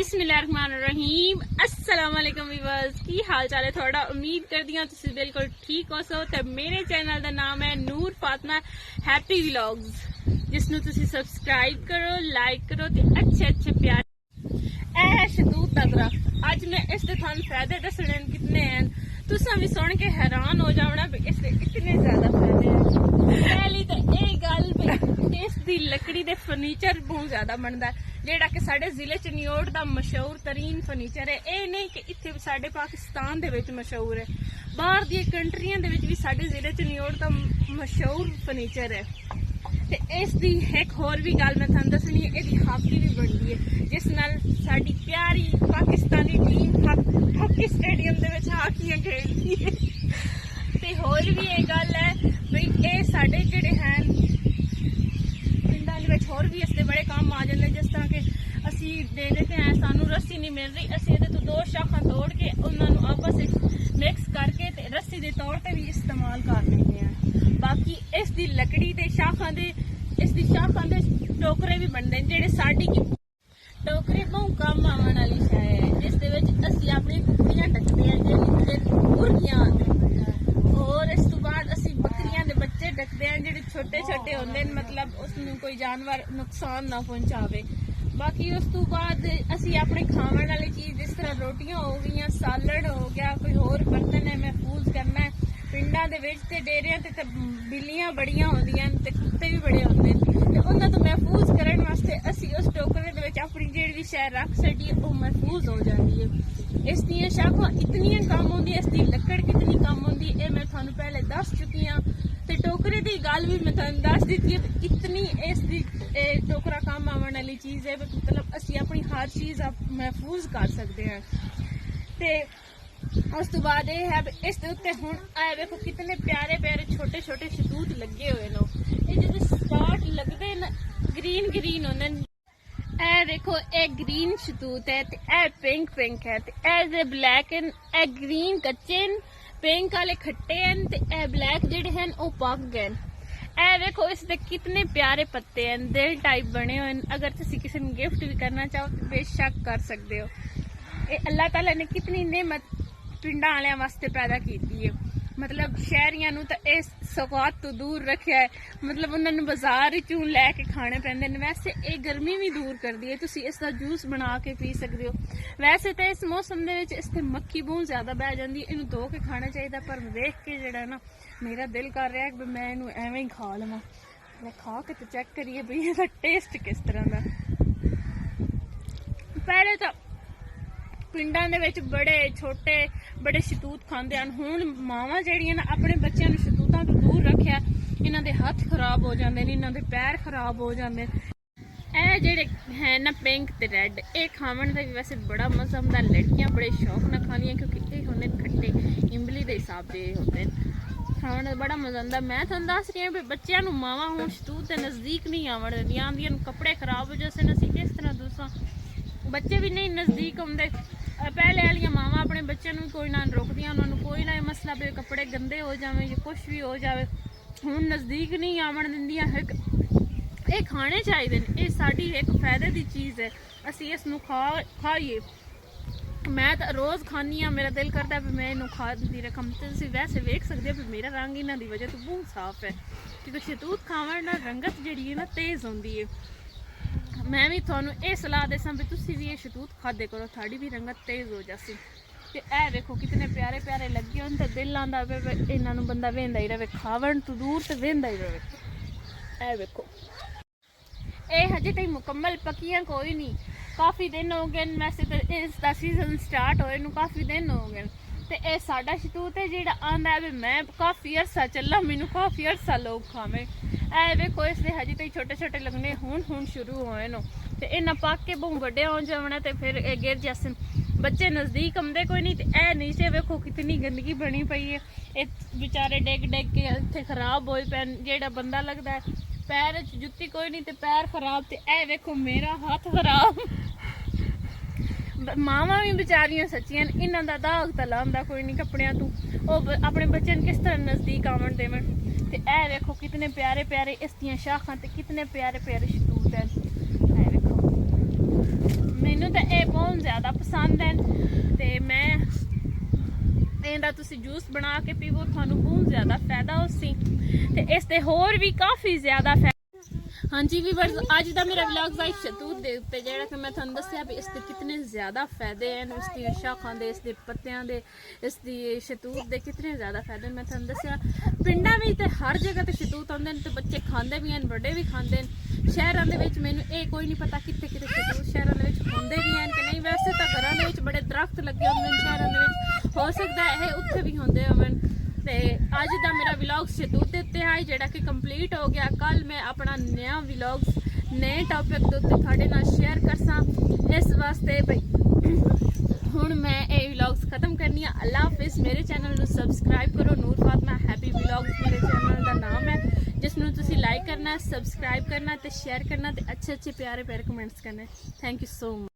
बिस्मिल्लाहिर्रहमानिर्रहीम अस्सलाम वालेकुम व्यूअर्स की हाल चाल है थोड़ा उम्मीद करदी हां तुसीं बिल्कुल ठीक हो सो ते मेरे चैनल दा नाम है नूर फातिमा हैप्पी व्लॉग्स जिसनू तुसीं सब्सक्राइब करो लाइक करो ते अच्छे अच्छे प्यार ए है शतूत दा दरख्त अज मैं इस दे थानू फायदे दसने कितने हैं तुसां भी सुन के हैरान हो जावना भी इसके इतने ज्यादा फायदे हैं। पहली तो ये गल भी इस दी लकड़ी दे फर्नीचर बहुत ज्यादा बनदा है जेड़ा कि साडे जिले च न्योट दा मशहूर तरीन फर्नीचर है। ये नहीं कि इत्थे साडे पाकिस्तान दे विच मशहूर है, बाहर दी कंट्रियां दे विच भी साडे जिले च न्योट दा मशहूर फर्नीचर है। ते इस दी एक होर भी गल मैं थानू दसनी है, इहदी हाकी भी बनदी है जिस नाल साडी प्यारी पाकिस्तानी टीम हॉकी स्टेडियम दे विच हाकियां खेलदी है। ते होर भी ये गल है भई ये साडे जेड़े हैं होर भी इसके बड़े काम आ जाते जिस तरह के असी दे देते हैं सानू रस्सी नहीं मिल रही असी तो दो शाखा तोड़ के उन्होंने आपस मिक्स करके ते रस्सी के तौर पर भी इस्तेमाल कर लेते हैं। बाकी इस दी लकड़ी के शाखा दे इस दी शाखा दे टोकरे भी बनते हैं जेडे साडी की टोकरे बहुत कम आवन वाली शै है जिस दे विच असी अपनी कुकड़ियां ढकते हैं जेडे मुर्गियां और इस तो बाद असी बकरियां दे बच्चे ढकते हैं जेडे छोटे छोटे होंदे ने मतलब उसनू कोई जानवर नुकसान ना पहुंचावे। बाकी उस तो बाद असी अपने खावन वाली चीज जिस तरह रोटियां हो गई सालड़ हो गया कोई होर बर्तन है महफूज करना है। पिंडां दे विच ते डेरियां ते बिल्लियां बड़ियां होंदियां ते कुत्ते भी बड़े होंदे ते उन्हां तो महफूज करन वास्ते असी उस टोकरे दे विच अपनी जेहड़ी भी शै रख छड्डीए ओह महफूज हो जाती है। इस दियां शाखां इतनियां कम होंदियां इस दी लकड़ कितनी कम होंदी है मैं थानू पहले दस चुकी हां ते टोकरे दी गल भी मैं थानू दस दित्ती है इतनी इस दी टोकरा कम आवन वाली चीज है मतलब असी अपनी हर चीज महफूज कर सकते हैं। ते उस तो बाद ये है इस दे उत्ते हुण आए देखो कितने प्यारे प्यारे छोटे छोटे शतूत लगे हुए नो ये जो स्टार्ट लगदे न ग्रीन ग्रीन होंदे ए देखो ए ग्रीन शतूत है ते ए पिंक पिंक है ते ए ब्लैक एंड ए ग्रीन कच्चे पिंक वाले खट्टे हैं ते ए ब्लैक जेडे हैं ओ पक गए। ए देखो इसके कितने प्यारे पत्ते हैं दिल टाइप बने हुए अगर तुसी किसी ने गिफ्ट भी करना चाहो तो बेशक कर सकते हो। ये अल्लाह ताला ने कितनी नेमत पिंडा वालियां वास्ते पैदा की है मतलब शहरियां नू तो इस सौगात तो दूर रखा है मतलब उन्होंने बाजार चू लैके खाने पैंदे ने। वैसे ये गर्मी भी दूर करती है तुसी इसका जूस बना के पी सकते हो। वैसे तो इस मौसम दे विच इसते मक्खी बहुत ज्यादा बह जाती है इनू धो के खाना चाहिए पर देख के जड़ा ना मेरा दिल कर रहा है कि मैं इनू एवें ही खा लवां। मैं खा के तो चेक करिए भी इसका टेस्ट किस तरह का। पहले तो पिंडां दे विच बड़े छोटे बड़े शतूत खांदे हन हुण मावां जेहड़ियां ना अपने बच्चों नू शतूतां तो दूर रखिया इन्हां दे हत्थ खराब हो जांदे ने इन्हां दे पैर खराब हो जांदे। ए जेहड़े है ना पिंक ते रेड ये खावन दा भी वैसे बड़ा मजा आंदा लड़कियां बड़े शौक नाल खांदियां क्योंकि ये होंदे खट्टे इमली दे हिसाब दे होंदे खाने दा बड़ा मजा आंदा। मैं तुहानू दस रही हां भी बच्चों नू मावां हुण शतूत दे नजदीक नहीं आवण दिंदियां आंदियां कपड़े खराब हो जासे असीं किस तरह दूसां बच्चे भी नहीं नजदीक आउंदे। पहले वाली मावां अपने बच्चों को कोई ना रोकदियां उन्होंने कोई ना मसला पे कपड़े गंदे हो जाए या कुछ भी हो जाए हुण नजदीक नहीं आवन दिंदियां। ये खाने चाहिए ये साडी एक फायदे की चीज़ है असी इसनू खाइए। मैं तो रोज़ खानी हाँ मेरा दिल करता है मैं इनू खाती रखम तो वैसे वेख सकते हो मेरा रंग इन्हों की वजह तो बहुत साफ है क्योंकि शतूत खावन रंगत जी है ना तेज़ होंगी है। मैं भी थोनू ये सलाह देसा भी तुसी भी ये शतूत खादे करो थाड़ी भी रंगत तेज हो जासी। ते ए देखो कितने प्यारे प्यारे लगे होन ते दिल आंदा इन्हां नू बंदा वेंदा ही रहे खावन तो दूर ते वेंदा ही रहे। ए देखो ये हजे तक मुकम्मल पकियां कोई नहीं काफ़ी दिन हो गए वैसे तो इसका सीजन स्टार्ट होए नू काफ़ी दिन हो गए ते ए साडा शतूत है जेड़ा आंदा है मैं काफ़ी अरसा चला मैनू काफ़ी अरसा लोग खावे। ए देखो इसके हजे तक छोटे छोटे लगने हुण शुरू होए नो ते इन्हां पक के बहुत बड़े हो जावना ते फिर ए गिर जासन बच्चे नज़दीक आंदे कोई नहीं। ते ए नीचे देखो कितनी गंदगी बनी पई है ये बेचारे डिग डिग के इत्थे खराब होए पैन जेड़ा बंदा लगदा है पैर च जुत्ती कोई नहीं ते पैर खराब ते ए देखो मेरा हाथ खराब। मावां भी बेचारियां सच्चियां इन्हां दा दाग तो लांदा कोई नहीं कपड़ियां तू ओ अपने बच्चे किस तरह नजदीक आवन देवन। ते ए देखो कितने प्यारे प्यारे इस दियां शाखां ते कितने प्यारे प्यारे शतूत हैं। ए देखो मैनू तो ये बहुत ਜ਼ਿਆਦਾ ਪਸੰਦ ਹਨ ਤੇ ਮੈਂ ਇਹਦਾ ਤੁਸੀਂ ਜੂਸ ਬਣਾ ਕੇ ਪੀਵੋ, ਤੁਹਾਨੂੰ ਬਹੁਤ ਜ਼ਿਆਦਾ ਫਾਇਦਾ ਹੋਸੀ ਤੇ ਇਸ ਤੇ ਹੋਰ ਵੀ ਕਾਫੀ ਜ਼ਿਆਦਾ ਹਾਂਜੀ ਵੀਵਰਸ, ਅੱਜ ਦਾ ਮੇਰਾ ਵਲੌਗ ਹੈ ਸ਼ਹਿਤੂਤ ਦੇ ਉੱਤੇ, ਜਿਹੜਾ ਕਿ ਮੈਂ ਤੁਹਾਨੂੰ ਦੱਸਿਆ ਵੀ ਇਸ ਦੇ ਕਿਤਨੇ ਜ਼ਿਆਦਾ ਫਾਇਦੇ ਹਨ, ਇਸ ਦੀ ਸ਼ਾਖਾਂ ਦੇ, ਇਸ ਦੇ ਪੱਤਿਆਂ ਦੇ, ਇਸ ਦੀ ਸ਼ਹਿਤੂਤ ਦੇ ਕਿਤਨੇ ਜ਼ਿਆਦਾ ਫਾਇਦੇ ਹਨ। ਮੈਂ ਤੁਹਾਨੂੰ ਦੱਸਿਆ ਪਿੰਡਾਂ ਵਿੱਚ ਤੇ ਹਰ ਜਗ੍ਹਾ ਤੇ ਸ਼ਹਿਤੂਤ ਆਉਂਦੇ ਨੇ ਤੇ ਬੱਚੇ ਖਾਂਦੇ ਵੀ ਹਨ, ਵੱਡੇ ਵੀ ਖਾਂਦੇ ਨੇ। ਸ਼ਹਿਰਾਂ ਦੇ ਵਿੱਚ ਮੈਨੂੰ ਇਹ ਕੋਈ ਨਹੀਂ ਪਤਾ ਕਿੱਥੇ ਕਿੱਥੇ ਸ਼ਹਿਤੂਤ ਸ਼ਹਿਰਾਂ ਦੇ ਵਿੱਚ ਹੁੰਦੇ ਵੀ ਹਨ ਕਿ ਨਹੀਂ। ਵੈਸੇ ਤਾਂ ਘਰਾਂ ਦੇ ਵਿੱਚ ਬੜੇ ਦਰਖਤ ਲੱਗੇ ਹੁੰਦੇ ਨੇ ਸ਼ਹਿਰਾਂ ਦੇ ਵਿੱਚ, ਹੋ ਸਕਦਾ ਇਹ ਉੱਥੇ ਵੀ ਹੁੰਦੇ ਹੋਣ। ਤੇ ਅੱਜ ਦਾ ਮੇਰਾ ਵਲੌਗ ਸ਼ਹਿਤੂਤ ਦੇ ਉੱਤੇ ਹੈ ਜਿਹੜਾ ਕਿ ਕੰਪਲੀਟ ਹੋ ਗਿਆ। ਕੱਲ ਮੈਂ ਆਪਣਾ ਨਵਾਂ ਵਲੌਗ ਨਏ ਟੌਪਿਕ ਦੇ ਉੱਤੇ ਤੁਹਾਡੇ ਨਾਲ ਸ਼ੇਅਰ ਕਰਸਾਂ। ਇਸ ਵਾਸਤੇ ਬਈ ਹੁਣ ਮੈਂ ਇਹ ਵਲੌਗਸ ਖਤਮ ਕਰਨੀ ਆ। ਅੱਲਾ ਹਾਫਿਜ਼। ਮੇਰੇ ਚੈਨਲ ਨੂੰ ਸਬਸਕ੍ਰਾਈਬ ਕਰੋ, ਨੂਰ ਫਾਤਮਾ ਹੈਪੀ ਵਲੌਗਸ ਮੇਰੇ ਚੈਨਲ ਦਾ ਨਾਮ ਹੈ, ਜਿਸ ਨੂੰ ਤੁਸੀਂ ਲਾਈਕ ਕਰਨਾ, ਸਬਸਕ੍ਰਾਈਬ ਕਰਨਾ ਤੇ ਸ਼ੇਅਰ ਕਰਨਾ ਤੇ ਅੱਛੇ ਪਿਆਰੇ ਕਮੈਂਟਸ ਕਰਨੇ। Thank you so much.